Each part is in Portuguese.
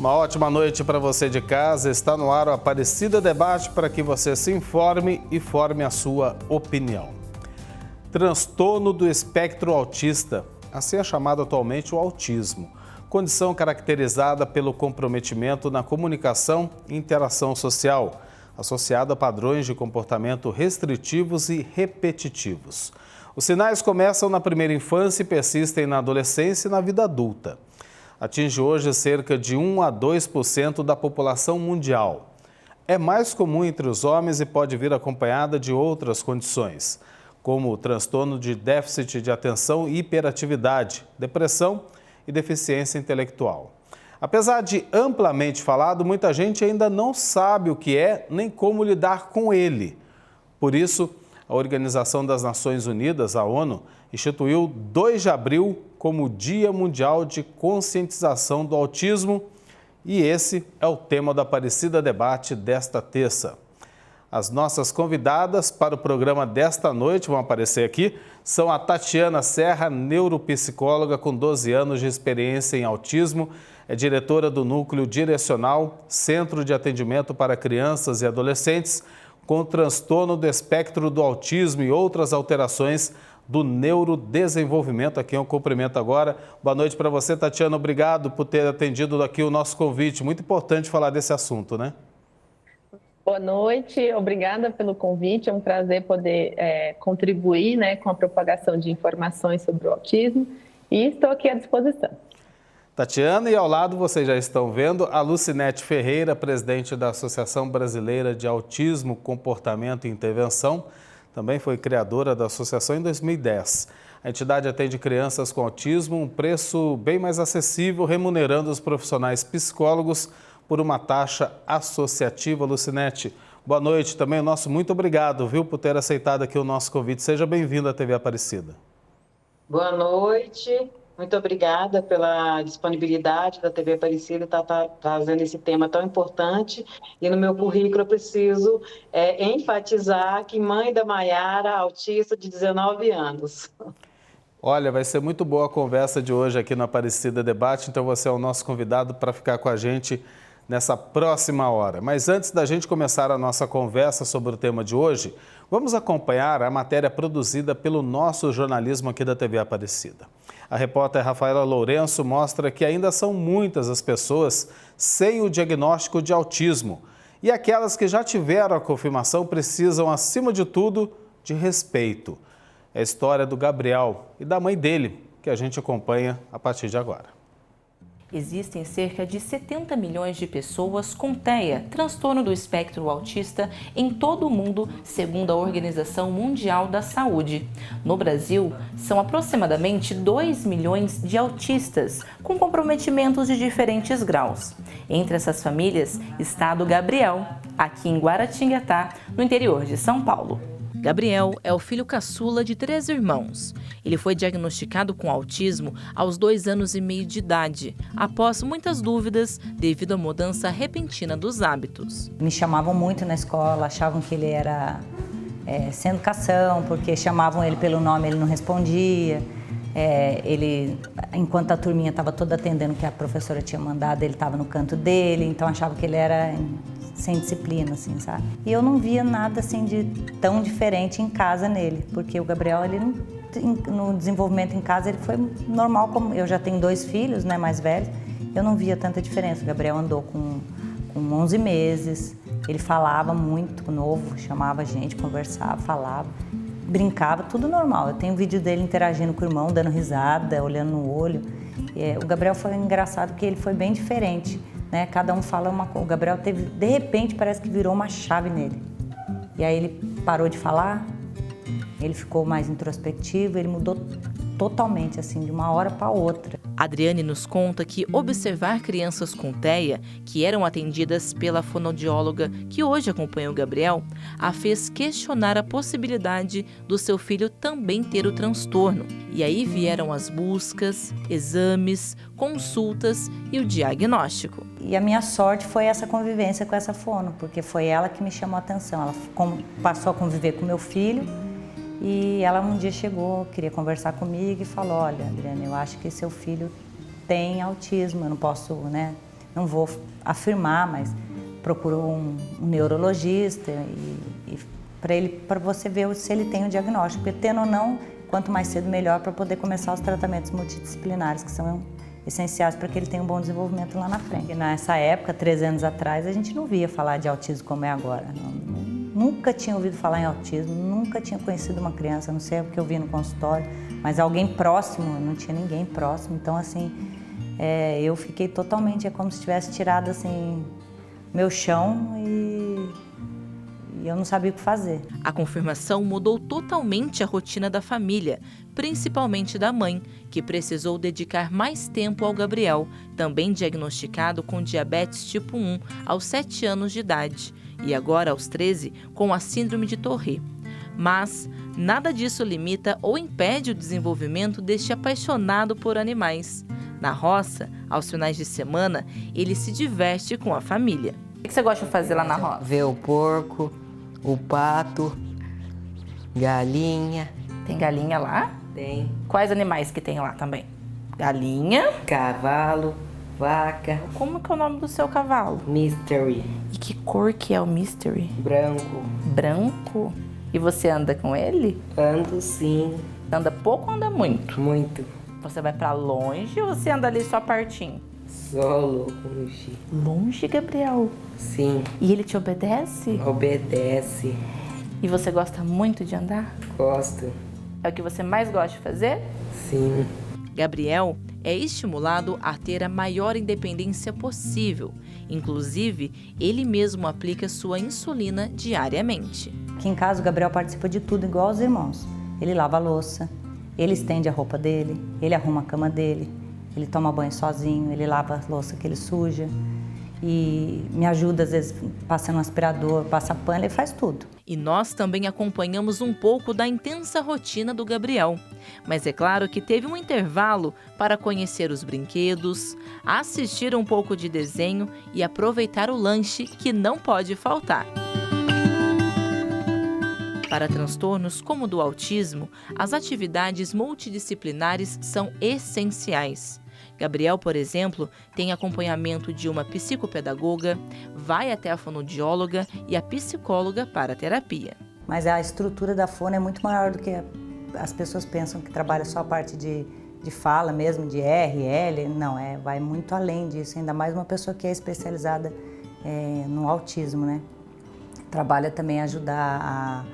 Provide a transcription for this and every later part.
Uma ótima noite para você de casa. Está no ar o Aparecida Debate para que você se informe e forme a sua opinião. Transtorno do espectro autista, assim é chamado atualmente o autismo. Condição caracterizada pelo comprometimento na comunicação e interação social, associado a padrões de comportamento restritivos e repetitivos. Os sinais começam na primeira infância e persistem na adolescência e na vida adulta. Atinge hoje cerca de 1 a 2% da população mundial. É mais comum entre os homens e pode vir acompanhada de outras condições, como o transtorno de déficit de atenção e hiperatividade, depressão e deficiência intelectual. Apesar de amplamente falado, muita gente ainda não sabe o que é nem como lidar com ele. Por isso, a Organização das Nações Unidas, a ONU, instituiu 2 de abril como Dia Mundial de Conscientização do Autismo e esse é o tema do Aparecida Debate desta terça. As nossas convidadas para o programa desta noite, vão aparecer aqui, são a Tatiana Serra, neuropsicóloga com 12 anos de experiência em autismo, é diretora do Núcleo Direcional, Centro de Atendimento para Crianças e Adolescentes com transtorno do espectro do autismo e outras alterações do neurodesenvolvimento. Aqui eu cumprimento agora. Boa noite para você, Tatiana. Obrigado por ter atendido aqui o nosso convite. Muito importante falar desse assunto, né? Boa noite, obrigada pelo convite. É um prazer poder contribuir, né, com a propagação de informações sobre o autismo e estou aqui à disposição. Tatiana, e ao lado vocês já estão vendo a Lucinete Ferreira, presidente da Associação Brasileira de Autismo, Comportamento e Intervenção. Também foi criadora da associação em 2010. A entidade atende crianças com autismo, um preço bem mais acessível, remunerando os profissionais psicólogos por uma taxa associativa. Lucinete, boa noite também. O nosso muito obrigado, viu, por ter aceitado aqui o nosso convite. Seja bem-vindo à TV Aparecida. Boa noite. Muito obrigada pela disponibilidade da TV Aparecida estar trazendo esse tema tão importante. E no meu currículo eu preciso enfatizar que mãe da Maiara, autista de 19 anos. Olha, vai ser muito boa a conversa de hoje aqui no Aparecida Debate, então você é o nosso convidado para ficar com a gente nessa próxima hora. Mas antes da gente começar a nossa conversa sobre o tema de hoje, vamos acompanhar a matéria produzida pelo nosso jornalismo aqui da TV Aparecida. A repórter Rafaela Lourenço mostra que ainda são muitas as pessoas sem o diagnóstico de autismo e aquelas que já tiveram a confirmação precisam, acima de tudo, de respeito. É a história do Gabriel e da mãe dele que a gente acompanha a partir de agora. Existem cerca de 70 milhões de pessoas com TEA, transtorno do espectro autista, em todo o mundo, segundo a Organização Mundial da Saúde. No Brasil, são aproximadamente 2 milhões de autistas, com comprometimentos de diferentes graus. Entre essas famílias está a do Gabriel, aqui em Guaratinguetá, no interior de São Paulo. Gabriel é o filho caçula de 3 irmãos. Ele foi diagnosticado com autismo aos 2 anos e meio de idade, após muitas dúvidas devido à mudança repentina dos hábitos. Me chamavam muito na escola, achavam que ele era sem educação, porque chamavam ele pelo nome, ele não respondia. Enquanto a turminha estava toda atendendo o que a professora tinha mandado, ele estava no canto dele, então achavam que ele era sem disciplina, assim, sabe? E eu não via nada assim de tão diferente em casa nele, porque o Gabriel, ele no desenvolvimento em casa, ele foi normal, como eu já tenho 2 filhos, né, mais velhos, eu não via tanta diferença. O Gabriel andou com 11 meses, ele falava muito novo, chamava a gente, conversava, falava, brincava, tudo normal. Eu tenho um vídeo dele interagindo com o irmão, dando risada, olhando no olho. O Gabriel foi engraçado porque ele foi bem diferente, né? Cada um fala uma coisa. O Gabriel teve, de repente, parece que virou uma chave nele. E aí ele parou de falar, ele ficou mais introspectivo, ele mudou totalmente, assim, de uma hora para outra. Adriane nos conta que observar crianças com TEA, que eram atendidas pela fonoaudióloga que hoje acompanha o Gabriel, a fez questionar a possibilidade do seu filho também ter o transtorno. E aí vieram as buscas, exames, consultas e o diagnóstico. E a minha sorte foi essa convivência com essa fono, porque foi ela que me chamou a atenção. Ela passou a conviver com meu filho e ela um dia chegou, queria conversar comigo e falou: olha, Adriana, eu acho que seu filho tem autismo, eu não posso, né, não vou afirmar, mas procuro um neurologista e para você ver se ele tem o diagnóstico. Porque tendo ou não, quanto mais cedo melhor para poder começar os tratamentos multidisciplinares, que são essenciais para que ele tenha um bom desenvolvimento lá na frente. E nessa época, 13 anos atrás, a gente não via falar de autismo como é agora. Nunca tinha ouvido falar em autismo, nunca tinha conhecido uma criança, não sei o que eu vi no consultório, mas alguém próximo, não tinha ninguém próximo. Então, assim, eu fiquei totalmente, é como se tivesse tirado, assim, meu chão e eu não sabia o que fazer. A confirmação mudou totalmente a rotina da família, principalmente da mãe, que precisou dedicar mais tempo ao Gabriel, também diagnosticado com diabetes tipo 1 aos 7 anos de idade e agora aos 13 com a síndrome de Tourette. Mas nada disso limita ou impede o desenvolvimento deste apaixonado por animais. Na roça, aos finais de semana, ele se diverte com a família. O que você gosta de fazer lá na roça? Ver o porco, o pato, galinha. Tem galinha lá? Tem Quais animais que tem lá também? Galinha? cavalo, vaca, Como que é o nome do seu cavalo? mystery, E que cor que é o Mystery? branco. Branco? E você anda com ele? Ando sim, Anda pouco ou anda muito? muito. Você vai pra longe ou você anda ali só pertinho? Solo, longe. Longe, Gabriel. Sim, E ele te obedece? obedece. E você gosta muito de andar? Gosto. É o que você mais gosta de fazer? Sim. Gabriel é estimulado a ter a maior independência possível. Inclusive, ele mesmo aplica sua insulina diariamente. Aqui em casa o Gabriel participa de tudo igual aos irmãos. Ele lava a louça, ele estende a roupa dele, ele arruma a cama dele, ele toma banho sozinho, ele lava a louça que ele suja e me ajuda às vezes passando um aspirador, passa pano, ele faz tudo. E nós também acompanhamos um pouco da intensa rotina do Gabriel. Mas é claro que teve um intervalo para conhecer os brinquedos, assistir um pouco de desenho e aproveitar o lanche que não pode faltar. Para transtornos como o do autismo, as atividades multidisciplinares são essenciais. Gabriel, por exemplo, tem acompanhamento de uma psicopedagoga, vai até a fonoaudióloga e a psicóloga para a terapia. Mas a estrutura da fono é muito maior do que as pessoas pensam, que trabalha só a parte de fala mesmo, de R, L. Não, vai muito além disso, ainda mais uma pessoa que é especializada no autismo, né? Trabalha também a ajudar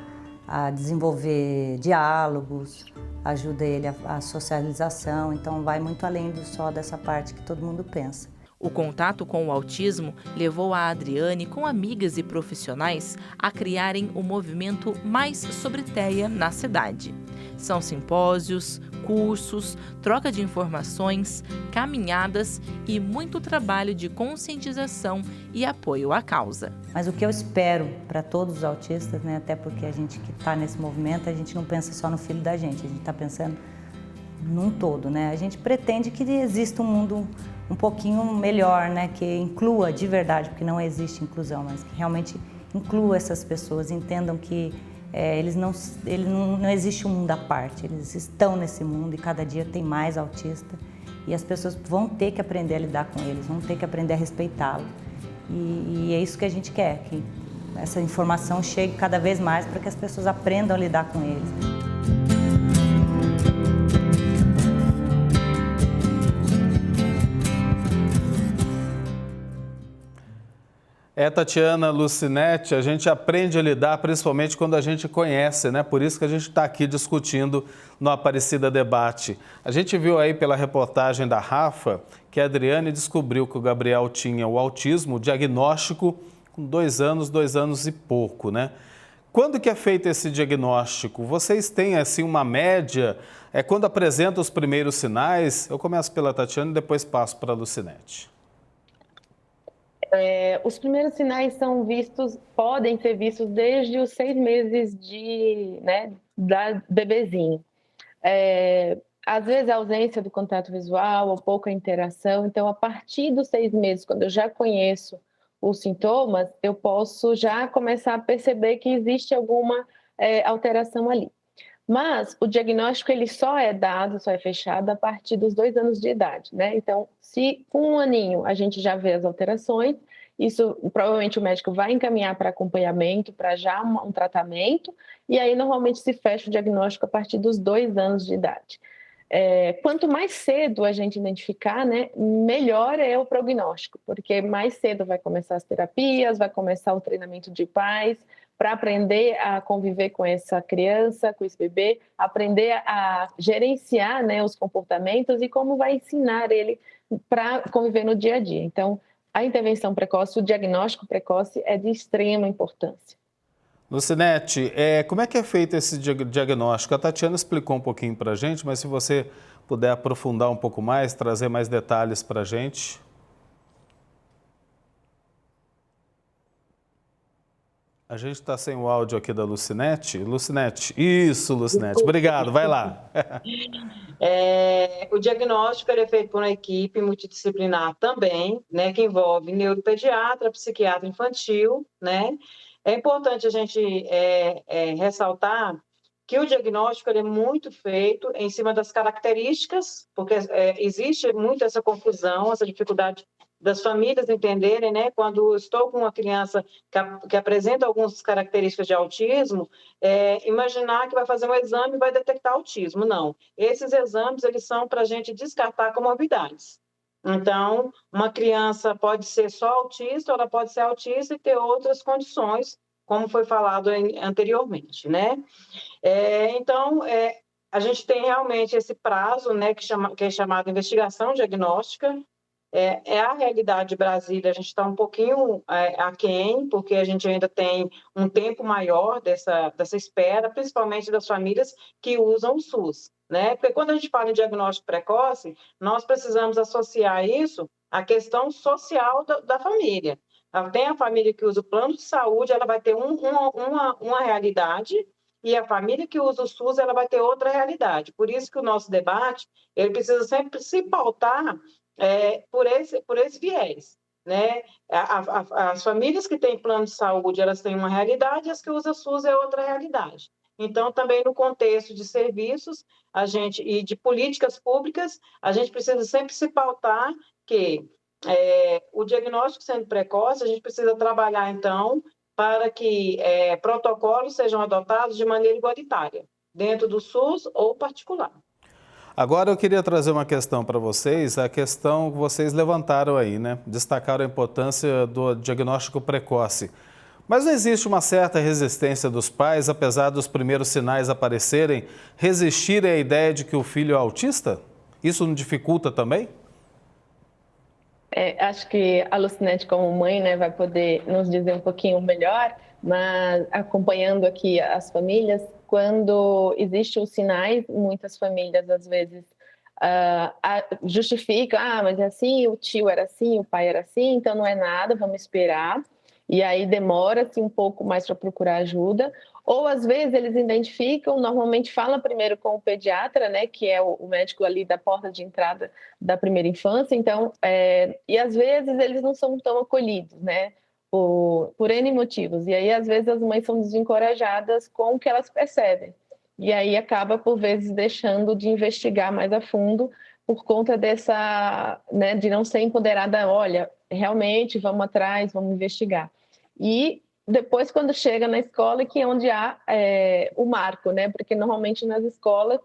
a desenvolver diálogos, ajuda ele a socialização, então vai muito além só dessa parte que todo mundo pensa. O contato com o autismo levou a Adriane, com amigas e profissionais, a criarem o movimento Mais Sobre TEA na cidade. São simpósios, cursos, troca de informações, caminhadas e muito trabalho de conscientização e apoio à causa. Mas o que eu espero para todos os autistas, né, até porque a gente que está nesse movimento, a gente não pensa só no filho da gente, a gente está pensando num todo, né? A gente pretende que exista um mundo um pouquinho melhor, né, que inclua de verdade, porque não existe inclusão, mas que realmente inclua essas pessoas, entendam que não existe um mundo à parte, eles estão nesse mundo e cada dia tem mais autista e as pessoas vão ter que aprender a lidar com eles, vão ter que aprender a respeitá-lo e é isso que a gente quer, que essa informação chegue cada vez mais para que as pessoas aprendam a lidar com eles. Tatiana Lucinetti, a gente aprende a lidar principalmente quando a gente conhece, né? Por isso que a gente está aqui discutindo no Aparecida Debate. A gente viu aí pela reportagem da Rafa que a Adriane descobriu que o Gabriel tinha o autismo, o diagnóstico com 2 anos e pouco, né? Quando que é feito esse diagnóstico? Vocês têm assim uma média? Quando apresenta os primeiros sinais? Eu começo pela Tatiana e depois passo para a Lucinetti. Os primeiros sinais podem ser vistos desde os 6 meses da bebezinho. Às vezes a ausência do contato visual ou pouca interação. Então, a partir dos 6 meses, quando eu já conheço os sintomas, eu posso já começar a perceber que existe alguma alteração ali. Mas o diagnóstico ele só é dado, só é fechado a partir dos 2 anos de idade, né? Então, se com 1 aninho a gente já vê as alterações, isso provavelmente o médico vai encaminhar para acompanhamento, para já um tratamento, e aí normalmente se fecha o diagnóstico a partir dos 2 anos de idade. Quanto mais cedo a gente identificar, né, melhor é o prognóstico, porque mais cedo vai começar as terapias, vai começar o treinamento de pais, para aprender a conviver com essa criança, com esse bebê, aprender a gerenciar, né, os comportamentos e como vai ensinar ele para conviver no dia a dia. Então, a intervenção precoce, o diagnóstico precoce é de extrema importância. Lucinete, como é que é feito esse diagnóstico? A Tatiana explicou um pouquinho para a gente, mas se você puder aprofundar um pouco mais, trazer mais detalhes para a gente. A gente está sem o áudio aqui da Lucinete. Lucinete, isso, Lucinete, obrigado, vai lá. O diagnóstico é feito por uma equipe multidisciplinar também, né, que envolve neuropediatra, psiquiatra infantil, né? É importante a gente ressaltar que o diagnóstico ele é muito feito em cima das características, porque existe muito essa confusão, essa dificuldade das famílias entenderem, né? Quando estou com uma criança que apresenta algumas características de autismo, imaginar que vai fazer um exame e vai detectar autismo. Não. Esses exames, eles são para a gente descartar comorbidades. Então, uma criança pode ser só autista, ou ela pode ser autista e ter outras condições, como foi falado anteriormente, né? Então, a gente tem realmente esse prazo, né, que é chamado investigação diagnóstica. A realidade de Brasília, a gente está um pouquinho aquém, porque a gente ainda tem um tempo maior dessa espera, principalmente das famílias que usam o SUS, né? Porque quando a gente fala em diagnóstico precoce, nós precisamos associar isso à questão social da família. Tem a família que usa o plano de saúde, ela vai ter uma realidade, e a família que usa o SUS, ela vai ter outra realidade. Por isso que o nosso debate, ele precisa sempre se pautar por esse viés, né? As famílias que têm plano de saúde, elas têm uma realidade, as que usam SUS é outra realidade. Então, também no contexto de serviços e de políticas públicas, a gente precisa sempre se pautar que o diagnóstico sendo precoce, a gente precisa trabalhar, então, para que protocolos sejam adotados de maneira igualitária, dentro do SUS ou particular. Agora eu queria trazer uma questão para vocês, a questão que vocês levantaram aí, né? Destacaram a importância do diagnóstico precoce. Mas não existe uma certa resistência dos pais, apesar dos primeiros sinais aparecerem, resistirem à ideia de que o filho é autista? Isso não dificulta também? Acho que a Lucinete, como mãe, né, vai poder nos dizer um pouquinho melhor, mas acompanhando aqui as famílias, quando existem os sinais, muitas famílias às vezes justificam, mas é assim, o tio era assim, o pai era assim, então não é nada, vamos esperar. E aí demora-se um pouco mais para procurar ajuda. Ou às vezes eles identificam, normalmente fala primeiro com o pediatra, né, que é o médico ali da porta de entrada da primeira infância. Então, e às vezes eles não são tão acolhidos, né, por N motivos. E aí às vezes as mães são desencorajadas com o que elas percebem. E aí acaba por vezes deixando de investigar mais a fundo por conta dessa, né, de não ser empoderada. Olha, realmente vamos atrás, vamos investigar. E depois, quando chega na escola, que é onde há o marco, né? Porque normalmente nas escolas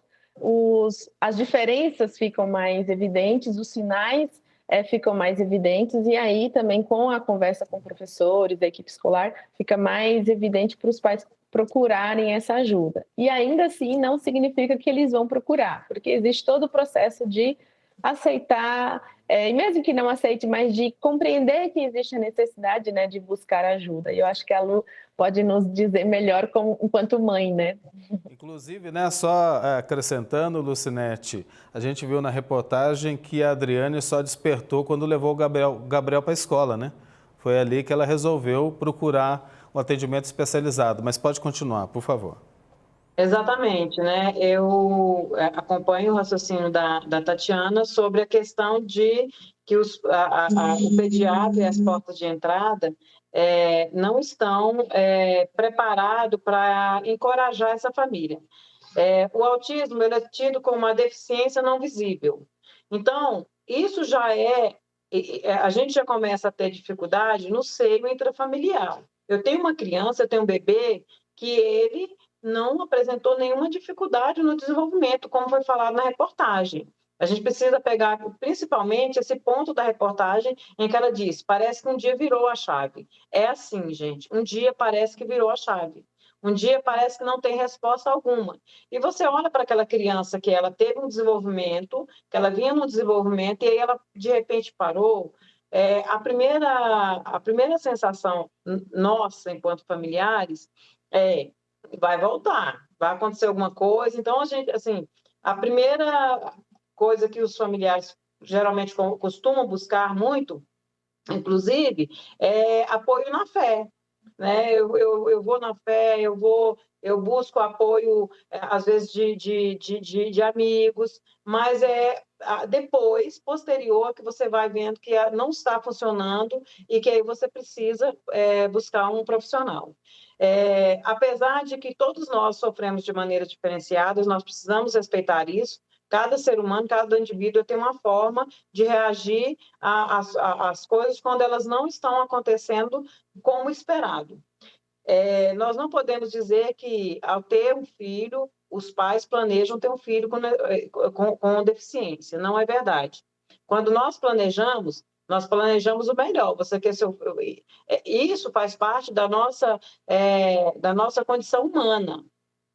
as diferenças ficam mais evidentes, os sinais ficam mais evidentes, e aí também com a conversa com professores, da equipe escolar, fica mais evidente para os pais procurarem essa ajuda. E ainda assim não significa que eles vão procurar, porque existe todo o processo de aceitar, e mesmo que não aceite, mas de compreender que existe a necessidade, né, de buscar ajuda. E eu acho que a Lu pode nos dizer melhor enquanto mãe, né? Inclusive, né, só acrescentando, Lucinete, a gente viu na reportagem que a Adriane só despertou quando levou o Gabriel para a escola, né? Foi ali que ela resolveu procurar um atendimento especializado. Mas pode continuar, por favor. Exatamente, né? Eu acompanho o raciocínio da Tatiana sobre a questão de que o pediatra e as portas de entrada não estão preparados para encorajar essa família. O autismo ele é tido como uma deficiência não visível. Então, isso já a gente já começa a ter dificuldade no seio intrafamiliar. Eu tenho uma criança, eu tenho um bebê que ele não apresentou nenhuma dificuldade no desenvolvimento, como foi falado na reportagem. A gente precisa pegar, principalmente, esse ponto da reportagem em que ela diz, parece que um dia virou a chave. É assim, gente, um dia parece que virou a chave. Um dia parece que não tem resposta alguma. E você olha para aquela criança que ela teve um desenvolvimento, que ela vinha no desenvolvimento, e aí ela, de repente, parou. A primeira sensação nossa, enquanto familiares, vai voltar, vai acontecer alguma coisa. Então, a gente, assim, a primeira coisa que os familiares geralmente costumam buscar muito, inclusive, é apoio na fé. Né? Eu vou na fé, eu busco apoio, às vezes, de amigos, mas depois, posterior, que você vai vendo que não está funcionando e que aí você precisa buscar um profissional. Apesar de que todos nós sofremos de maneira diferenciada, nós precisamos respeitar isso. Cada ser humano, cada indivíduo tem uma forma de reagir às coisas quando elas não estão acontecendo como esperado. Nós não podemos dizer que, ao ter um filho, os pais planejam ter um filho com deficiência. Não é verdade. Quando nós planejamos o melhor. Você quer isso faz parte da nossa condição humana,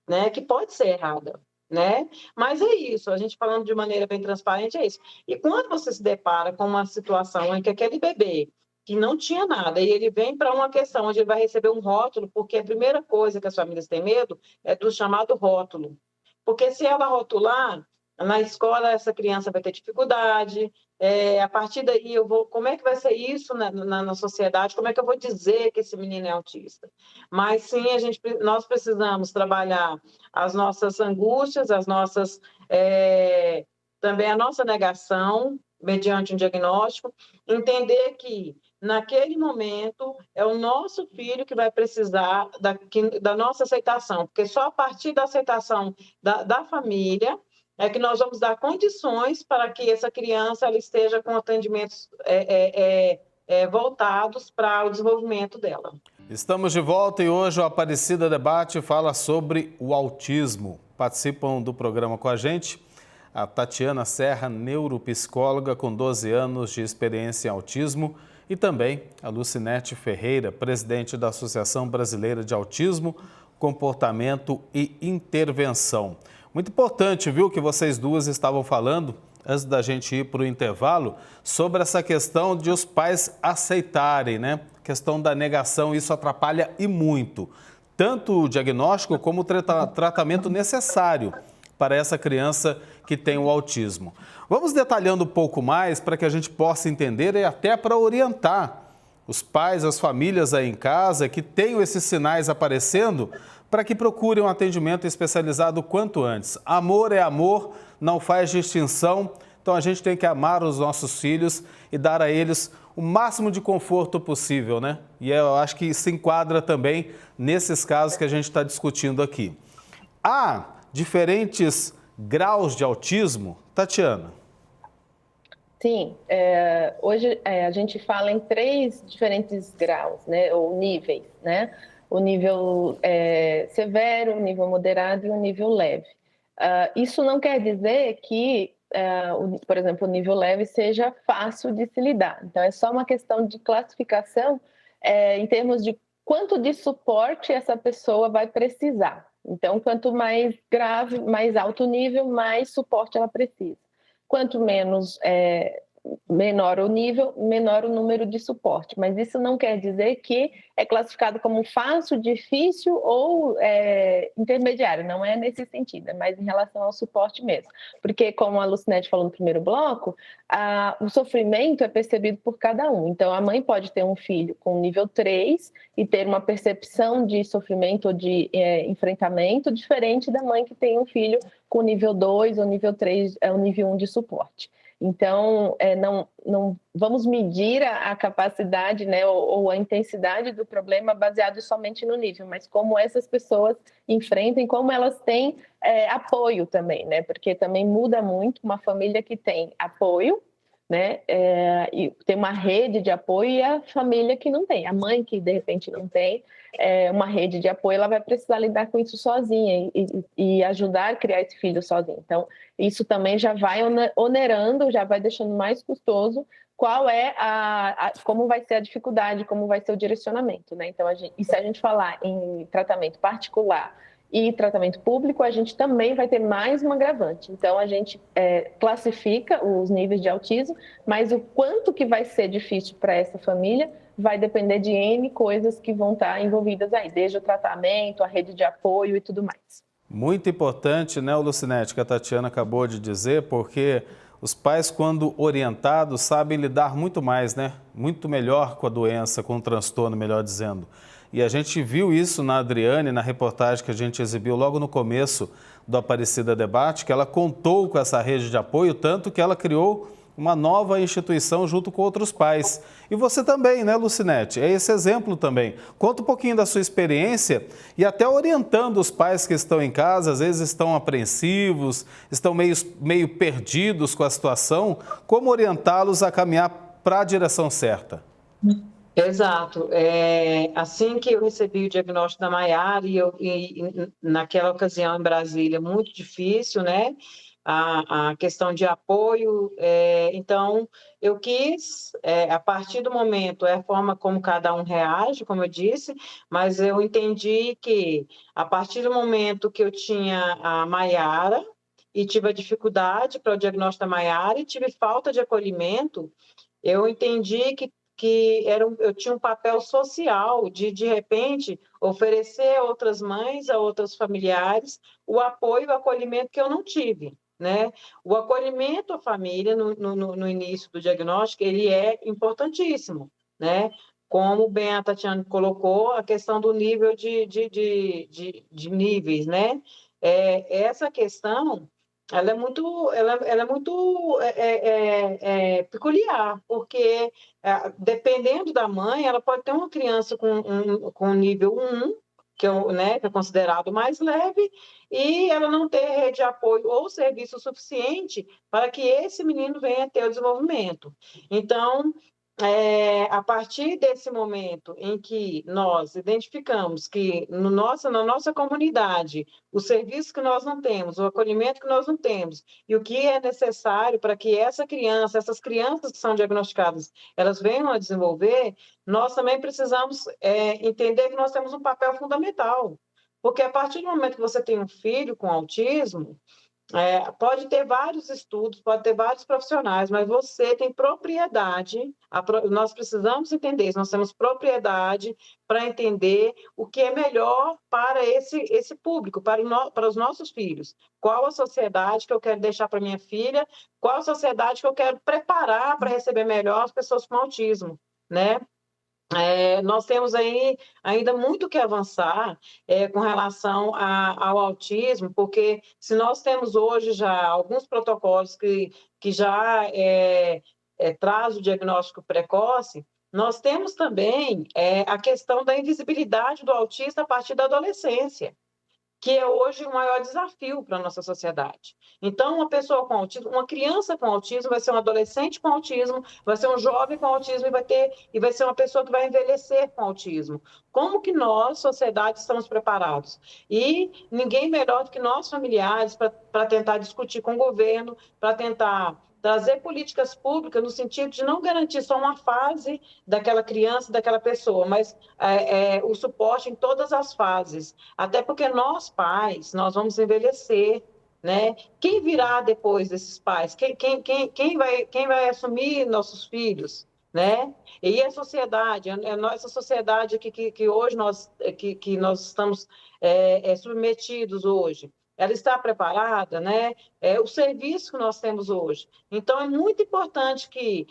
né? Que pode ser errada. Né? Mas é isso, a gente falando de maneira bem transparente, é isso. E quando você se depara com uma situação em que aquele bebê que não tinha nada, e ele vem para uma questão onde ele vai receber um rótulo, porque a primeira coisa que as famílias têm medo é do chamado rótulo. Porque se ela rotular, na escola essa criança vai ter dificuldade, a partir daí como é que vai ser isso na sociedade, como é que eu vou dizer que esse menino é autista? Mas sim, nós precisamos trabalhar as nossas angústias, também a nossa negação, mediante um diagnóstico, entender que naquele momento é o nosso filho que vai precisar da nossa aceitação, porque só a partir da aceitação da família é que nós vamos dar condições para que essa criança ela esteja com atendimentos voltados para o desenvolvimento dela. Estamos de volta e hoje o Aparecida Debate fala sobre o autismo. Participam do programa com a gente a Tatiana Serra, neuropsicóloga com 12 anos de experiência em autismo, e também a Lucinete Ferreira, presidente da Associação Brasileira de Autismo, Comportamento e Intervenção. Muito importante, viu, que vocês duas estavam falando, antes da gente ir para o intervalo, sobre essa questão de os pais aceitarem, né? A questão da negação, isso atrapalha e muito. Tanto o diagnóstico como o tratamento necessário para essa criança que tem o autismo. Vamos detalhando um pouco mais para que a gente possa entender e até para orientar os pais, as famílias aí em casa que tenham esses sinais aparecendo, para que procurem um atendimento especializado o quanto antes. Amor é amor, não faz distinção, então a gente tem que amar os nossos filhos e dar a eles o máximo de conforto possível, né? E eu acho que se enquadra também nesses casos que a gente está discutindo aqui. Há diferentes graus de autismo, Tatiana? Sim, hoje a gente fala em 3 diferentes graus, né, ou níveis, né? O nível severo, o nível moderado e o nível leve. Isso não quer dizer que, por exemplo, o nível leve seja fácil de se lidar. Então, é só uma questão de classificação em termos de quanto de suporte essa pessoa vai precisar. Então, quanto mais grave, mais alto nível, mais suporte ela precisa. Quanto menor o nível, menor o número de suporte. Mas isso não quer dizer que é classificado como fácil, difícil ou intermediário. Não é nesse sentido, é mais em relação ao suporte mesmo. Porque, como a Lucinete falou no primeiro bloco, o sofrimento é percebido por cada um. Então, a mãe pode ter um filho com nível 3 e ter uma percepção de sofrimento ou de enfrentamento diferente da mãe que tem um filho com nível 2 ou nível 3, o nível 1 de suporte. Então, não vamos medir a capacidade, né, ou a intensidade do problema baseado somente no nível, mas como essas pessoas enfrentam e como elas têm apoio também, né? Porque também muda muito uma família que tem apoio, né? E tem uma rede de apoio, e a família que não tem, a mãe que de repente não tem uma rede de apoio, ela vai precisar lidar com isso sozinha e ajudar a criar esse filho sozinha. Então, isso também já vai onerando, já vai deixando mais custoso qual é como vai ser a dificuldade, como vai ser o direcionamento, né? Então, e se a gente falar em tratamento particular e tratamento público, a gente também vai ter mais um agravante. Então, a gente classifica os níveis de autismo, mas o quanto que vai ser difícil para essa família vai depender de N coisas que vão estar envolvidas aí, desde o tratamento, a rede de apoio e tudo mais. Muito importante, né, Lucinete, que a Tatiana acabou de dizer, porque os pais, quando orientados, sabem lidar muito mais, né? Muito melhor com a doença, com o transtorno, melhor dizendo. E a gente viu isso na Adriane, na reportagem que a gente exibiu logo no começo do Aparecida Debate, que ela contou com essa rede de apoio, tanto que ela criou uma nova instituição junto com outros pais. E você também, né, Lucinete? É esse exemplo também. Conta um pouquinho da sua experiência e até orientando os pais que estão em casa, às vezes estão apreensivos, estão meio perdidos com a situação, como orientá-los a caminhar para a direção certa? Exato. Assim que eu recebi o diagnóstico da Maiara, e naquela ocasião em Brasília, muito difícil, né? A questão de apoio. Então, eu quis, a partir do momento, a forma como cada um reage, como eu disse, mas eu entendi que, a partir do momento que eu tinha a Maiara, e tive a dificuldade para o diagnóstico da Maiara, e tive falta de acolhimento, eu entendi que eu tinha um papel social de repente, oferecer a outras mães, a outros familiares, o apoio e o acolhimento que eu não tive, né? O acolhimento à família no início do diagnóstico, ele é importantíssimo, né? Como bem a Tatiana colocou, a questão do nível de níveis, né? Essa questão ela é muito peculiar, porque dependendo da mãe, ela pode ter uma criança com nível 1, que né, que é considerado mais leve, e ela não ter rede de apoio ou serviço suficiente para que esse menino venha ter o desenvolvimento. Então, a partir desse momento em que nós identificamos que na nossa comunidade, o serviço que nós não temos, o acolhimento que nós não temos, e o que é necessário para que essas crianças que são diagnosticadas, elas venham a desenvolver, nós também precisamos entender que nós temos um papel fundamental. Porque a partir do momento que você tem um filho com autismo, pode ter vários estudos, pode ter vários profissionais, mas você tem propriedade, nós precisamos entender isso, nós temos propriedade para entender o que é melhor para esse público, para os nossos filhos. Qual a sociedade que eu quero deixar para minha filha, qual a sociedade que eu quero preparar para receber melhor as pessoas com autismo, né? Nós temos aí ainda muito que avançar com relação ao autismo, porque se nós temos hoje já alguns protocolos que já traz o diagnóstico precoce, nós temos também a questão da invisibilidade do autista a partir da adolescência, que é hoje o maior desafio para a nossa sociedade. Então, uma pessoa com autismo, uma criança com autismo, vai ser um adolescente com autismo, vai ser um jovem com autismo e vai ser uma pessoa que vai envelhecer com autismo. Como que nós, sociedade, estamos preparados? E ninguém melhor do que nós, familiares, para tentar discutir com o governo, para tentar trazer políticas públicas no sentido de não garantir só uma fase daquela criança, daquela pessoa, mas o suporte em todas as fases. Até porque nós, pais, nós vamos envelhecer, né? Quem virá depois desses pais? Quem vai assumir nossos filhos? Né? E a sociedade, essa sociedade que hoje nós estamos submetidos hoje, ela está preparada, né? O serviço que nós temos hoje. Então, é muito importante que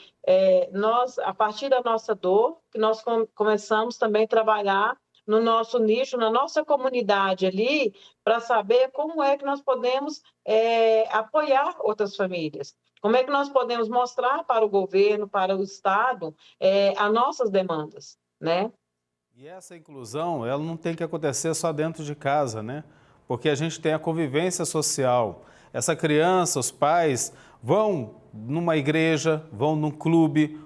nós, a partir da nossa dor, que nós começamos também a trabalhar no nosso nicho, na nossa comunidade ali, para saber como é que nós podemos apoiar outras famílias. Como é que nós podemos mostrar para o governo, para o Estado, as nossas demandas, né? E essa inclusão, ela não tem que acontecer só dentro de casa, né? Porque a gente tem a convivência social. Essa criança, os pais vão numa igreja, vão num clube,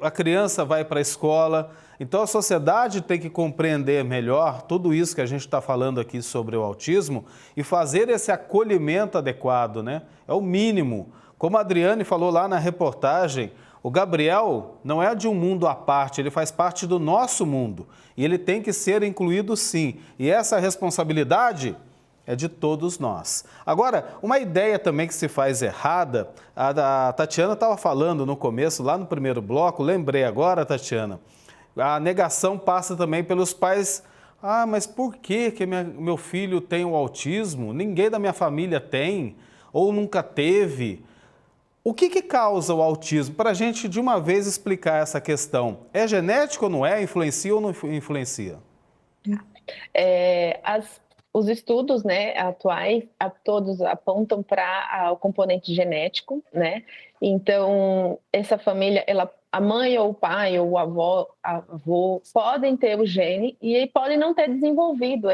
a criança vai para a escola. Então a sociedade tem que compreender melhor tudo isso que a gente está falando aqui sobre o autismo e fazer esse acolhimento adequado, né? É o mínimo. Como a Adriane falou lá na reportagem, o Gabriel não é de um mundo à parte, ele faz parte do nosso mundo e ele tem que ser incluído sim. E essa responsabilidade é de todos nós. Agora, uma ideia também que se faz errada, a Tatiana estava falando no começo, lá no primeiro bloco, lembrei agora, Tatiana, a negação passa também pelos pais. Ah, mas por que meu filho tem o autismo? Ninguém da minha família tem ou nunca teve. O que causa o autismo? Para a gente, de uma vez, explicar essa questão. É genético ou não é? Influencia ou não influencia? Os estudos, né, atuais, todos apontam para o componente genético, né? Então, essa família, a mãe ou o pai ou o avô podem ter o gene e podem não ter desenvolvido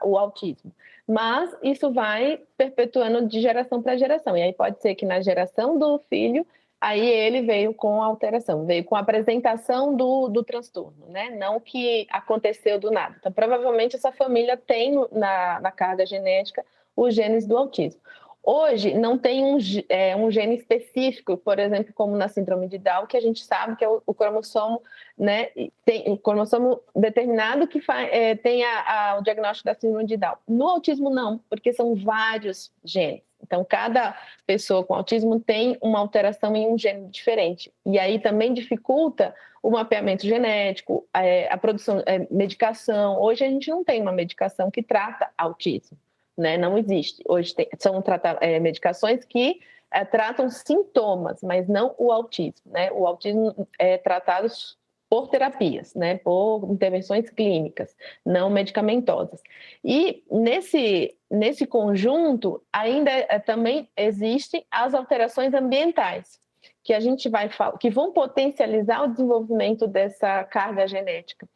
o autismo. Mas isso vai perpetuando de geração para geração. E aí pode ser que na geração do filho, aí ele veio com a alteração, veio com a apresentação do transtorno, né? Não que aconteceu do nada. Então, provavelmente essa família tem na carga genética os genes do autismo. Hoje, não tem um gene específico, por exemplo, como na síndrome de Down, que a gente sabe que é o cromossomo, né, tem um cromossomo determinado que tem o diagnóstico da síndrome de Down. No autismo, não, porque são vários genes. Então, cada pessoa com autismo tem uma alteração em um gene diferente. E aí também dificulta o mapeamento genético, a produção, medicação. Hoje a gente não tem uma medicação que trata autismo. Né? Não existe. Hoje são medicações que tratam sintomas, mas não o autismo. Né? O autismo é tratado por terapias, né? Por intervenções clínicas, não medicamentosas. E nesse conjunto ainda também existem as alterações ambientais, que a gente vai falar, que vão potencializar o desenvolvimento dessa carga genética,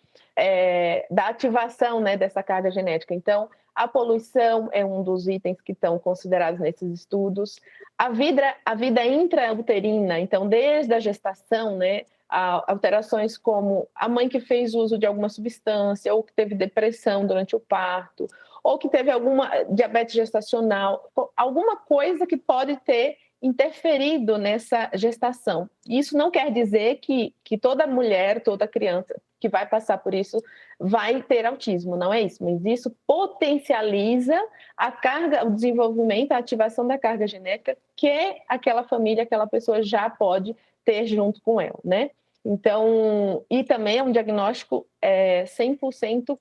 da ativação, né, dessa carga genética. Então, a poluição é um dos itens que estão considerados nesses estudos. A vida intrauterina, então, desde a gestação, né, alterações como a mãe que fez uso de alguma substância, ou que teve depressão durante o parto, ou que teve alguma diabetes gestacional, alguma coisa que pode ter interferido nessa gestação. Isso não quer dizer que toda mulher, toda criança que vai passar por isso vai ter autismo, não é isso, mas isso potencializa a carga, o desenvolvimento, a ativação da carga genética que aquela família, aquela pessoa já pode ter junto com ela, né? Então, e também é um diagnóstico 100%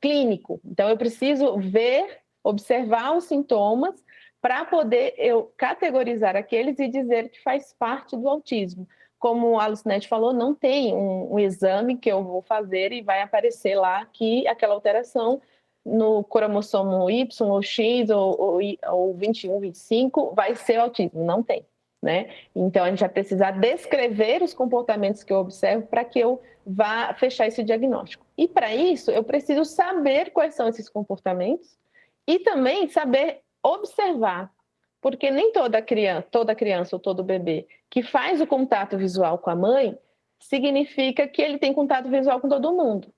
clínico. Então, eu preciso observar os sintomas para poder eu categorizar aqueles e dizer que faz parte do autismo. Como a Lucinete falou, não tem um exame que eu vou fazer e vai aparecer lá que aquela alteração no cromossomo Y ou X ou 21, 25 vai ser autismo. Não tem, né? Então, a gente vai precisar descrever os comportamentos que eu observo para que eu vá fechar esse diagnóstico. E, para isso, eu preciso saber quais são esses comportamentos e também saber observar, porque nem toda criança ou todo bebê que faz o contato visual com a mãe significa que ele tem contato visual com todo mundo.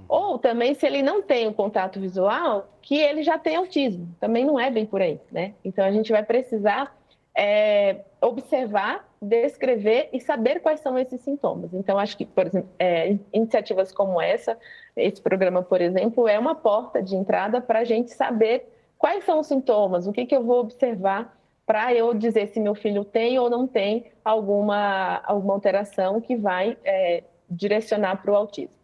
Ou também, se ele não tem o contato visual, que ele já tem autismo. Também não é bem por aí, né? Então, a gente vai precisar observar, descrever e saber quais são esses sintomas. Então, acho que, por exemplo, iniciativas como esse programa, por exemplo, é uma porta de entrada para a gente saber quais são os sintomas, o que eu vou observar para eu dizer se meu filho tem ou não tem alguma alteração que vai direcionar para o autismo.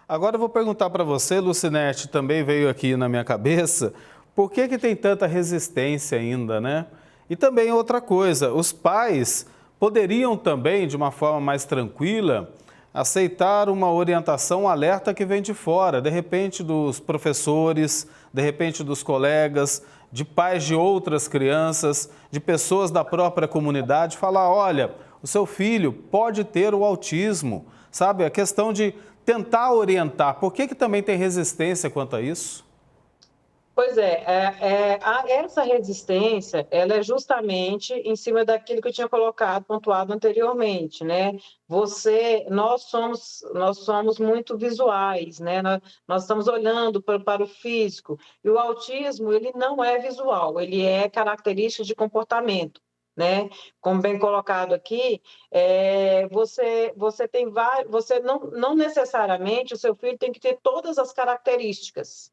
Agora eu vou perguntar para você, Lucinete, também veio aqui na minha cabeça, por que tem tanta resistência ainda, né? E também outra coisa, os pais poderiam também, de uma forma mais tranquila, aceitar uma orientação, um alerta que vem de fora, de repente dos professores, de repente dos colegas, de pais de outras crianças, de pessoas da própria comunidade, falar, olha, o seu filho pode ter o autismo, sabe? A questão de tentar orientar. Por que também tem resistência quanto a isso? Pois essa resistência, ela é justamente em cima daquilo que eu tinha pontuado anteriormente, né? Nós somos muito visuais, né? Nós estamos olhando para o físico, e o autismo, ele não é visual, ele é característica de comportamento, né? Como bem colocado aqui, você tem vários, não necessariamente o seu filho tem que ter todas as características.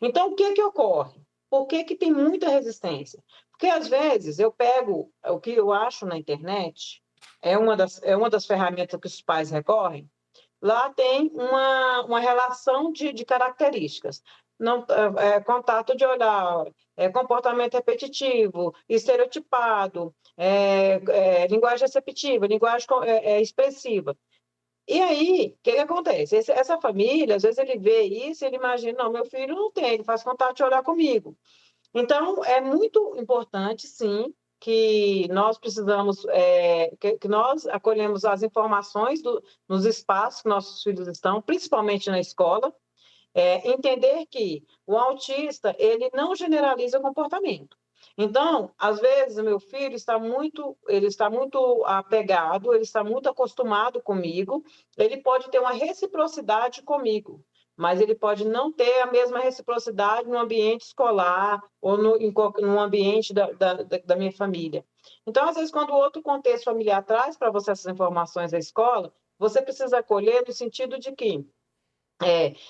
Então, o que ocorre? Por que tem muita resistência? Porque, às vezes, eu pego o que eu acho na internet, é uma das ferramentas que os pais recorrem, lá tem uma relação de características. Não, contato de olhar, comportamento repetitivo, estereotipado, linguagem receptiva, linguagem expressiva. E aí, o que acontece? Essa família, às vezes ele vê isso e ele imagina, não, meu filho não tem, ele faz contato de olhar comigo. Então, é muito importante, sim, que nós precisamos, que nós acolhemos as informações nos espaços que nossos filhos estão, principalmente na escola, entender que o autista, ele não generaliza o comportamento. Então, às vezes, o meu filho ele está muito apegado, ele está muito acostumado comigo, ele pode ter uma reciprocidade comigo, mas ele pode não ter a mesma reciprocidade no ambiente escolar ou no ambiente da minha família. Então, às vezes, quando o outro contexto familiar traz para você essas informações da escola, você precisa acolher no sentido de que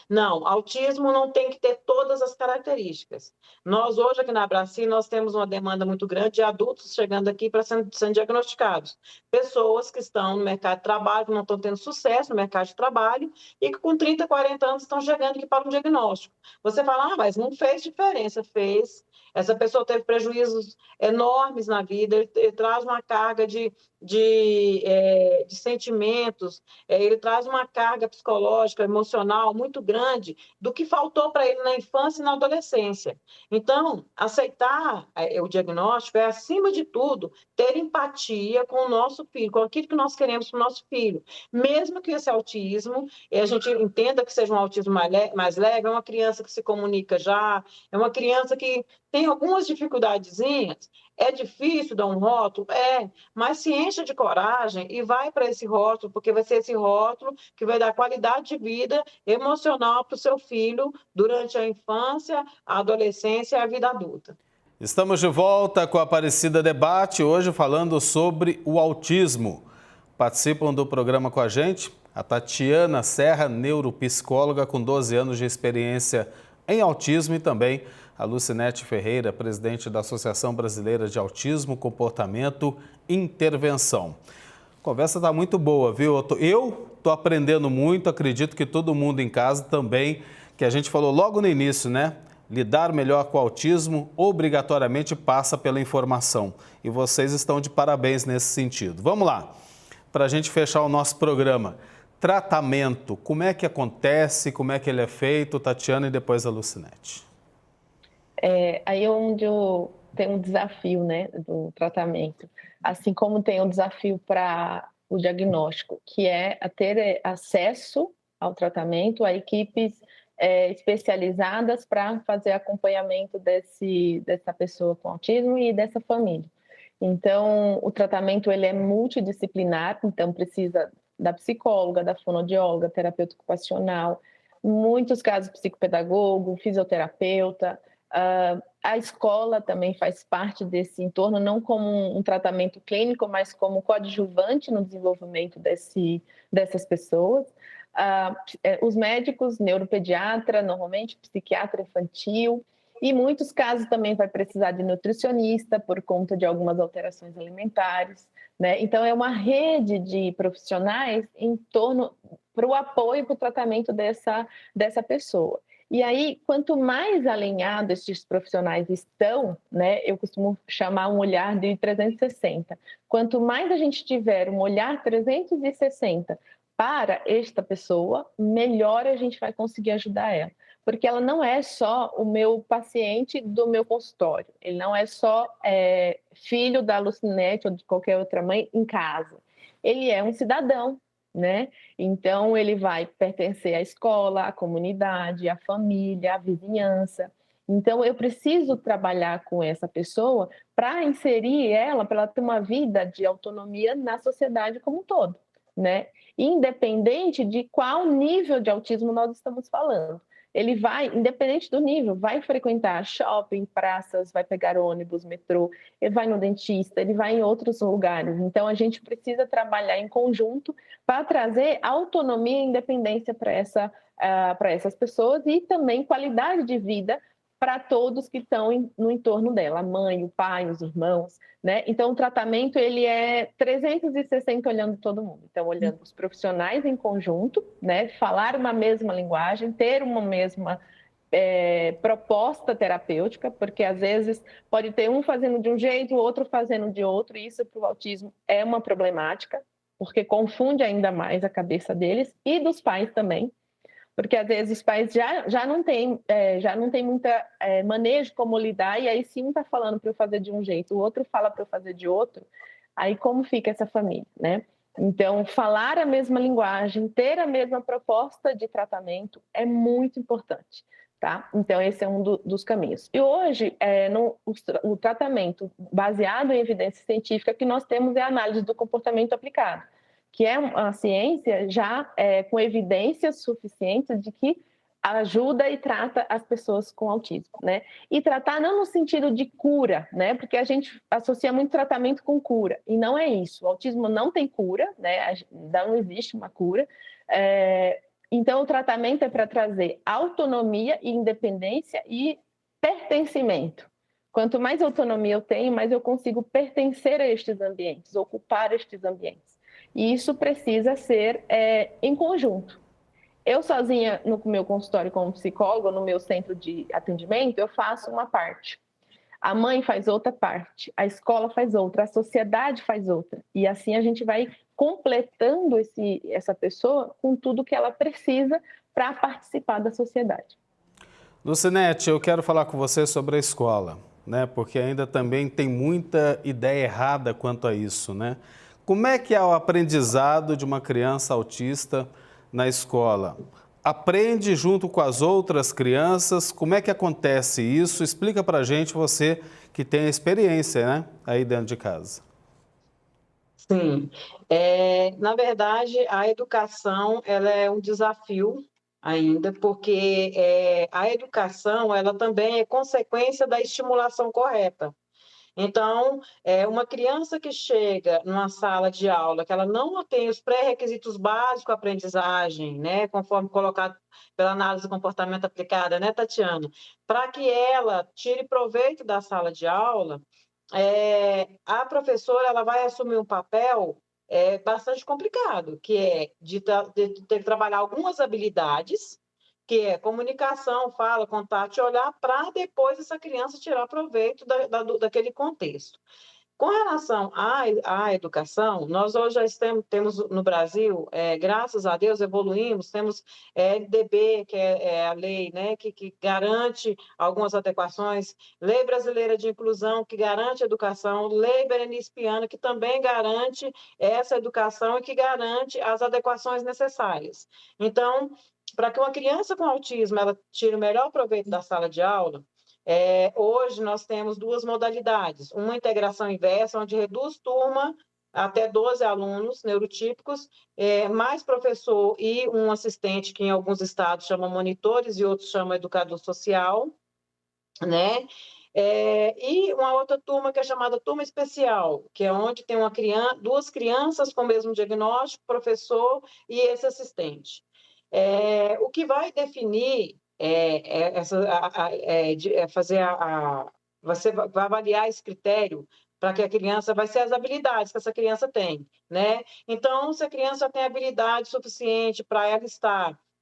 não, autismo não tem que ter todas as características. Nós, hoje, aqui na Abracim, nós temos uma demanda muito grande de adultos chegando aqui para sendo diagnosticados. Pessoas que estão no mercado de trabalho, que não estão tendo sucesso no mercado de trabalho e que com 30, 40 anos estão chegando aqui para um diagnóstico. Você fala, mas não fez diferença. Fez. Essa pessoa teve prejuízos enormes na vida, ele traz uma carga de sentimentos, ele traz uma carga psicológica, emocional muito grande do que faltou para ele na infância e na adolescência. Então, aceitar o diagnóstico é, acima de tudo, ter empatia com o nosso filho, com aquilo que nós queremos para o nosso filho. Mesmo que esse autismo, a gente entenda que seja um autismo mais leve, é uma criança que se comunica já, é uma criança que tem algumas dificuldadezinhas, é difícil dar um rótulo? Mas se encha de coragem e vai para esse rótulo, porque vai ser esse rótulo que vai dar qualidade de vida emocional para o seu filho durante a infância, a adolescência e a vida adulta. Estamos de volta com a Aparecida Debate, hoje falando sobre o autismo. Participam do programa com a gente a Tatiana Serra, neuropsicóloga com 12 anos de experiência em autismo, e também a Lucinete Ferreira, presidente da Associação Brasileira de Autismo, Comportamento e Intervenção. A conversa está muito boa, viu? Eu estou aprendendo muito, acredito que todo mundo em casa também, que a gente falou logo no início, né? Lidar melhor com o autismo obrigatoriamente passa pela informação. E vocês estão de parabéns nesse sentido. Vamos lá, para a gente fechar o nosso programa. Tratamento, como é que acontece, como é que ele é feito? Tatiana e depois a Lucinete. Aí é onde tem um desafio, né, do tratamento, assim como tem um desafio para o diagnóstico, que é ter acesso ao tratamento a equipes especializadas para fazer acompanhamento dessa pessoa com autismo e dessa família. Então, o tratamento ele é multidisciplinar, então precisa da psicóloga, da fonoaudióloga, terapeuta ocupacional, em muitos casos psicopedagogo, fisioterapeuta. A escola também faz parte desse entorno, não como um tratamento clínico, mas como coadjuvante no desenvolvimento dessas pessoas. Os médicos, neuropediatra, normalmente psiquiatra infantil, e em muitos casos também vai precisar de nutricionista por conta de algumas alterações alimentares, né? Então, é uma rede de profissionais em torno para o apoio para o tratamento dessa pessoa. E aí, quanto mais alinhado esses profissionais estão, né, eu costumo chamar um olhar de 360. Quanto mais a gente tiver um olhar 360 para esta pessoa, melhor a gente vai conseguir ajudar ela. Porque ela não é só o meu paciente do meu consultório, ele não é só filho da Lucinete ou de qualquer outra mãe em casa. Ele é um cidadão, né? Então, ele vai pertencer à escola, à comunidade, à família, à vizinhança. Então, eu preciso trabalhar com essa pessoa para inserir ela, para ela ter uma vida de autonomia na sociedade como um todo, né? Independente de qual nível de autismo nós estamos falando. Ele vai, independente do nível, vai frequentar shopping, praças, vai pegar ônibus, metrô, ele vai no dentista, ele vai em outros lugares. Então, a gente precisa trabalhar em conjunto para trazer autonomia e independência para essas pessoas e também qualidade de vida para todos que estão no entorno dela, a mãe, o pai, os irmãos, né? Então, o tratamento, ele é 360 olhando todo mundo. Então, olhando os profissionais em conjunto, né? Falar uma mesma linguagem, ter uma mesma proposta terapêutica, porque às vezes pode ter um fazendo de um jeito, o outro fazendo de outro, e isso para o autismo é uma problemática, porque confunde ainda mais a cabeça deles e dos pais também, porque às vezes os pais já não têm muita manejo como lidar, e aí se um está falando para eu fazer de um jeito, o outro fala para eu fazer de outro, aí como fica essa família, né? Então, falar a mesma linguagem, ter a mesma proposta de tratamento é muito importante, tá? Então, esse é um dos caminhos. E hoje, o tratamento baseado em evidência científica que nós temos é a análise do comportamento aplicado, que é uma ciência já com evidências suficientes de que ajuda e trata as pessoas com autismo, né? E tratar não no sentido de cura, né? Porque a gente associa muito tratamento com cura, e não é isso. O autismo não tem cura, né? Não existe uma cura. Então, o tratamento é para trazer autonomia e independência e pertencimento. Quanto mais autonomia eu tenho, mais eu consigo pertencer a estes ambientes, ocupar estes ambientes. E isso precisa ser em conjunto. Eu sozinha, no meu consultório como psicóloga, no meu centro de atendimento, eu faço uma parte. A mãe faz outra parte, a escola faz outra, a sociedade faz outra. E assim a gente vai completando essa pessoa com tudo que ela precisa para participar da sociedade. Lucinete, eu quero falar com você sobre a escola, né? Porque ainda também tem muita ideia errada quanto a isso, né? Como é que é o aprendizado de uma criança autista na escola? Aprende junto com as outras crianças? Como é que acontece isso? Explica pra gente, você que tem a experiência, né? Aí dentro de casa. Sim, na verdade, a educação ela é um desafio ainda, porque a educação ela também é consequência da estimulação correta. Então, uma criança que chega numa sala de aula, que ela não tem os pré-requisitos básicos à aprendizagem, né, conforme colocado pela análise do comportamento aplicada, né, Tatiana? Para que ela tire proveito da sala de aula, a professora ela vai assumir um papel bastante complicado, que é de ter que trabalhar algumas habilidades, que é comunicação, fala, contato e olhar, para depois essa criança tirar proveito daquele contexto. Com relação à educação, nós hoje já temos no Brasil, graças a Deus, evoluímos, temos LDB, que é a lei, né, que garante algumas adequações, Lei Brasileira de Inclusão, que garante a educação, Lei Berenice Piana, que também garante essa educação e que garante as adequações necessárias. Então, para que uma criança com autismo ela tire o melhor proveito da sala de aula, hoje nós temos duas modalidades. Uma integração inversa, onde reduz turma até 12 alunos neurotípicos, mais professor e um assistente, que em alguns estados chamam monitores e outros chamam educador social, né? E uma outra turma que é chamada turma especial, que é onde tem duas crianças com o mesmo diagnóstico, professor e esse assistente. O que vai definir você vai avaliar esse critério para que a criança vai ser as habilidades que essa criança tem, né? Então, se a criança tem habilidade suficiente para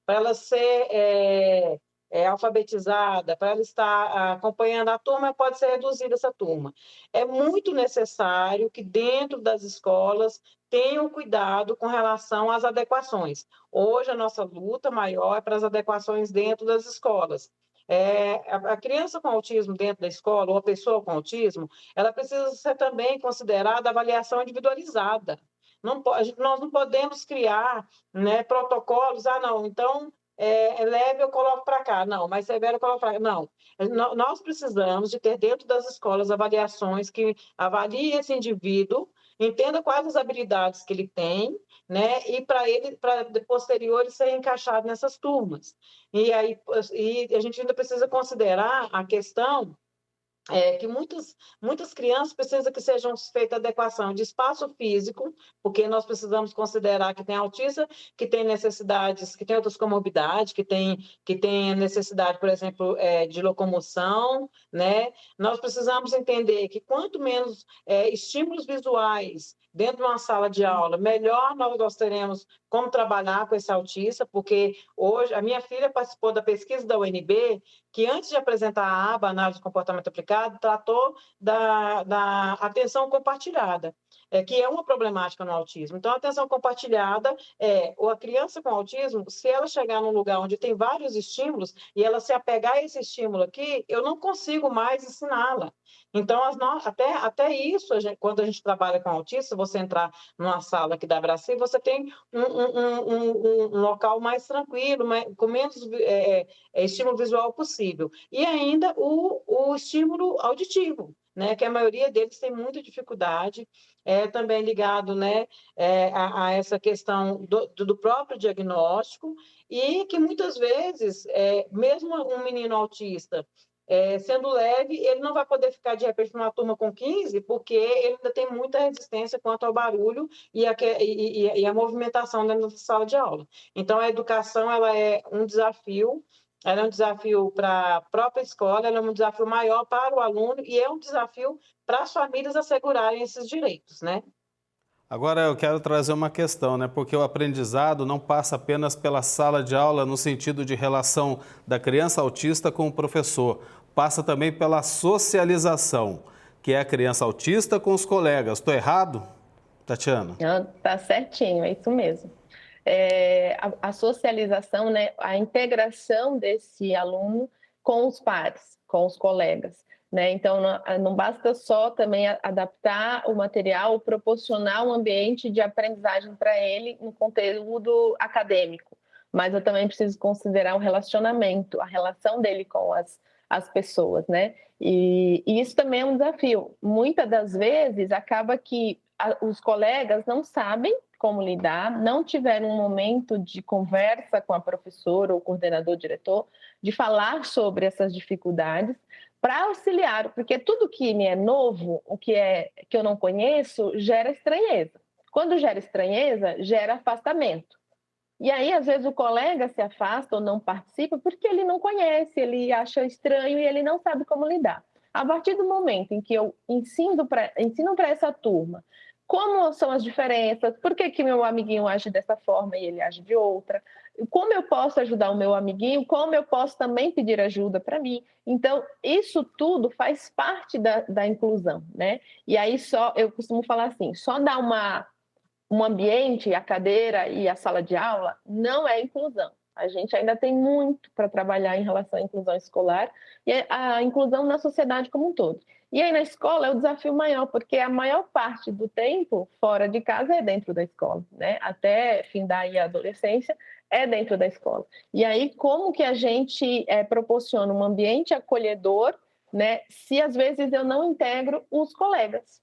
ela ser alfabetizada, para ela estar acompanhando a turma, pode ser reduzida essa turma. É muito necessário que dentro das escolas tenham cuidado com relação às adequações. Hoje, a nossa luta maior é para as adequações dentro das escolas. A criança com autismo dentro da escola, ou a pessoa com autismo, ela precisa ser também considerada avaliação individualizada. Nós não podemos criar, né, protocolos, não, então leve eu coloco para cá, não, mais severo eu coloco para cá, não. Nós precisamos de ter dentro das escolas avaliações que avaliem esse indivíduo, entenda quais as habilidades que ele tem, né, e para posterior ele ser encaixado nessas turmas. E a gente ainda precisa considerar a questão que muitas crianças precisam que sejam feita adequação de espaço físico, porque nós precisamos considerar que tem autista, que tem necessidades, que tem outras comorbidades, que tem necessidade, por exemplo, de locomoção, né? Nós precisamos entender que quanto menos estímulos visuais dentro de uma sala de aula, melhor nós teremos como trabalhar com esse autista, porque hoje a minha filha participou da pesquisa da UNB, que antes de apresentar a aba Análise de Comportamento Aplicado, tratou da atenção compartilhada, que é uma problemática no autismo. Então, a atenção compartilhada ou a criança com autismo, se ela chegar num lugar onde tem vários estímulos e ela se apegar a esse estímulo aqui, eu não consigo mais ensiná-la. Então, até isso, quando a gente trabalha com autista, você entrar numa sala aqui da Abraci, você tem um local mais tranquilo, com menos estímulo visual possível. E ainda o estímulo auditivo, né, que a maioria deles tem muita dificuldade, também ligado, né, a essa questão do próprio diagnóstico, e que muitas vezes, mesmo um menino autista, sendo leve, ele não vai poder ficar, de repente, numa turma com 15, porque ele ainda tem muita resistência quanto ao barulho e a movimentação dentro da sala de aula. Então, a educação ela é um desafio para a própria escola, ela é um desafio maior para o aluno e é um desafio para as famílias assegurarem esses direitos, né? Agora eu quero trazer uma questão, né? Porque o aprendizado não passa apenas pela sala de aula no sentido de relação da criança autista com o professor, passa também pela socialização, que é a criança autista com os colegas. Estou errado, Tatiana? Tá certinho, é isso mesmo. A socialização, né, a integração desse aluno com os pares, com os colegas, né? Então, não basta só também adaptar o material, proporcionar um ambiente de aprendizagem para ele no conteúdo acadêmico, mas eu também preciso considerar o relacionamento, a relação dele com as pessoas, né? E isso também é um desafio. Muitas das vezes acaba que os colegas não sabem como lidar, não tiveram um momento de conversa com a professora ou coordenador, diretor, de falar sobre essas dificuldades para auxiliar, porque tudo que me é novo, o que eu não conheço, gera estranheza. Quando gera estranheza, gera afastamento. E aí, às vezes, o colega se afasta ou não participa porque ele não conhece, ele acha estranho e ele não sabe como lidar. A partir do momento em que eu ensino para essa turma como são as diferenças, por que meu amiguinho age dessa forma e ele age de outra, como eu posso ajudar o meu amiguinho, como eu posso também pedir ajuda para mim. Então, isso tudo faz parte da inclusão, né? E aí eu costumo falar assim, só dar um ambiente, a cadeira e a sala de aula não é inclusão. A gente ainda tem muito para trabalhar em relação à inclusão escolar e a inclusão na sociedade como um todo. E aí na escola é o desafio maior, porque a maior parte do tempo fora de casa é dentro da escola, né? Até findar aí a adolescência é dentro da escola. E aí como que a gente proporciona um ambiente acolhedor, né? Se às vezes eu não integro os colegas,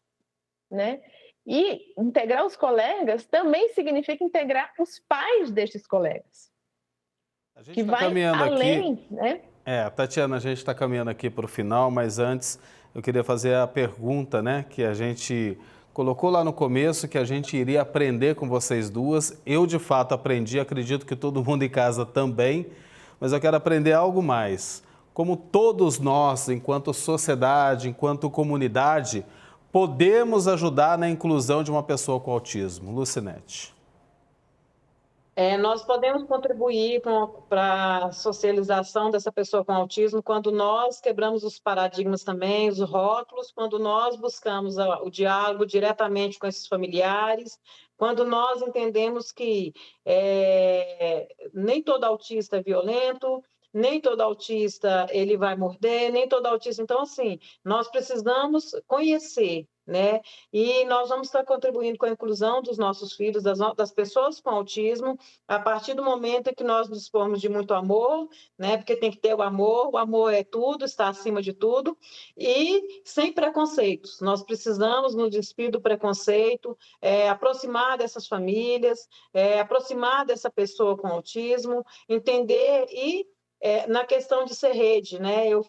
né? E integrar os colegas também significa integrar os pais destes colegas. A gente que está vai caminhando além, aqui. né? Tatiana, a gente está caminhando aqui para o final, mas antes eu queria fazer a pergunta, né, que a gente colocou lá no começo, que a gente iria aprender com vocês duas. Eu, de fato, aprendi, acredito que todo mundo em casa também, mas eu quero aprender algo mais. Como todos nós, enquanto sociedade, enquanto comunidade, podemos ajudar na inclusão de uma pessoa com autismo? Lucinete. Nós podemos contribuir para a socialização dessa pessoa com autismo quando nós quebramos os paradigmas também, os rótulos, quando nós buscamos o diálogo diretamente com esses familiares, quando nós entendemos que nem todo autista é violento, nem todo autista ele vai morder, nem todo autista. Então, assim, nós precisamos conhecer, né? E nós vamos estar contribuindo com a inclusão dos nossos filhos, das pessoas com autismo, a partir do momento em que nós dispomos de muito amor, né? Porque tem que ter o amor é tudo, está acima de tudo, e sem preconceitos. Nós precisamos nos despir do preconceito, aproximar dessas famílias, aproximar dessa pessoa com autismo, entender e na questão de ser rede, né? Eu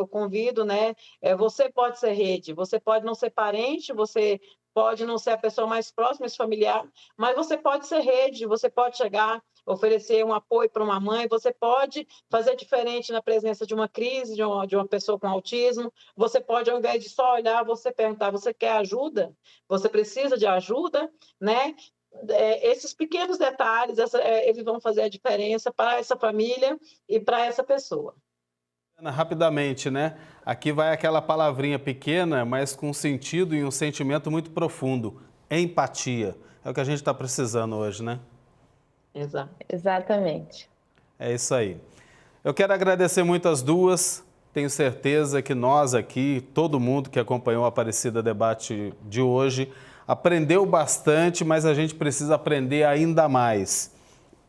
convido, né? Você pode ser rede, você pode não ser parente, você pode não ser a pessoa mais próxima, esse familiar, mas você pode ser rede, você pode chegar, oferecer um apoio para uma mãe, você pode fazer diferente na presença de uma crise, de uma pessoa com autismo, você pode, ao invés de só olhar, você perguntar, você quer ajuda? Você precisa de ajuda, né? Esses pequenos detalhes, eles vão fazer a diferença para essa família e para essa pessoa. Rapidamente, né? Aqui vai aquela palavrinha pequena, mas com sentido e um sentimento muito profundo. Empatia. É o que a gente está precisando hoje, né? Exato. Exatamente. É isso aí. Eu quero agradecer muito as duas. Tenho certeza que nós aqui, todo mundo que acompanhou o Aparecida Debate de hoje, aprendeu bastante, mas a gente precisa aprender ainda mais.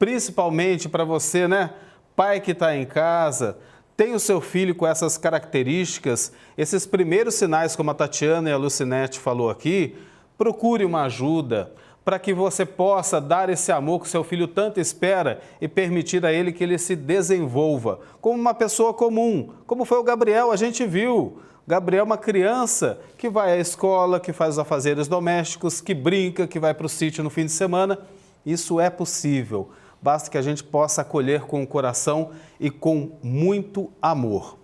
Principalmente para você, né? Pai que está em casa, tem o seu filho com essas características, esses primeiros sinais, como a Tatiana e a Lucinete falou aqui, procure uma ajuda para que você possa dar esse amor que seu filho tanto espera e permitir a ele que ele se desenvolva como uma pessoa comum, como foi o Gabriel, a gente viu. Gabriel é uma criança que vai à escola, que faz os afazeres domésticos, que brinca, que vai para o sítio no fim de semana. Isso é possível. Basta que a gente possa acolher com o coração e com muito amor.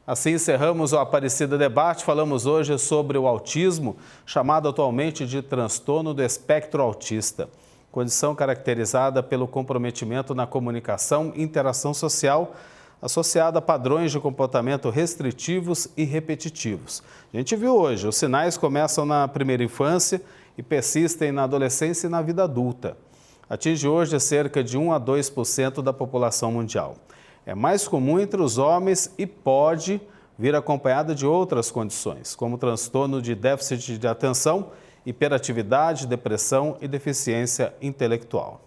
Assim encerramos o Aparecida Debate. Falamos hoje sobre o autismo, chamado atualmente de transtorno do espectro autista, condição caracterizada pelo comprometimento na comunicação e interação social, associada a padrões de comportamento restritivos e repetitivos. A gente viu hoje, os sinais começam na primeira infância e persistem na adolescência e na vida adulta. Atinge hoje cerca de 1 a 2% da população mundial. É mais comum entre os homens e pode vir acompanhada de outras condições, como transtorno de déficit de atenção, hiperatividade, depressão e deficiência intelectual.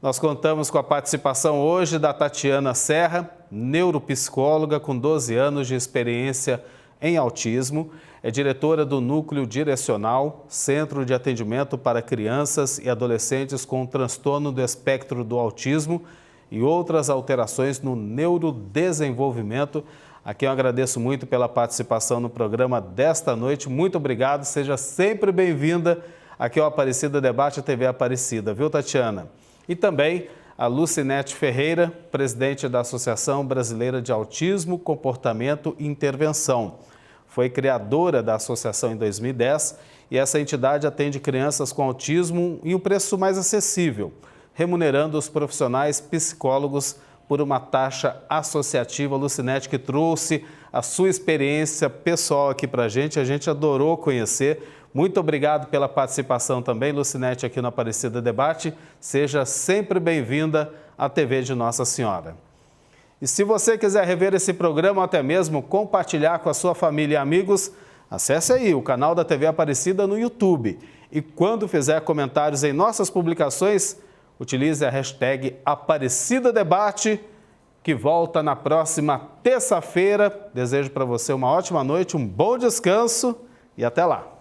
Nós contamos com a participação hoje da Tatiana Serra, neuropsicóloga com 12 anos de experiência em autismo, é diretora do Núcleo Direcional, Centro de Atendimento para Crianças e Adolescentes com transtorno do espectro do autismo e outras alterações no neurodesenvolvimento. A quem eu agradeço muito pela participação no programa desta noite. Muito obrigado, seja sempre bem-vinda aqui ao Aparecida Debate, a TV Aparecida, viu, Tatiana? E também a Lucinete Ferreira, presidente da Associação Brasileira de Autismo, Comportamento e Intervenção. Foi criadora da associação em 2010 e essa entidade atende crianças com autismo em um preço mais acessível, remunerando os profissionais psicólogos por uma taxa associativa. Lucinete, que trouxe a sua experiência pessoal aqui para a gente adorou conhecer. Muito obrigado pela participação também, Lucinete, aqui no Aparecida Debate. Seja sempre bem-vinda à TV de Nossa Senhora. E se você quiser rever esse programa ou até mesmo compartilhar com a sua família e amigos, acesse aí o canal da TV Aparecida no YouTube. E quando fizer comentários em nossas publicações, utilize a hashtag Aparecida Debate, que volta na próxima terça-feira. Desejo para você uma ótima noite, um bom descanso e até lá.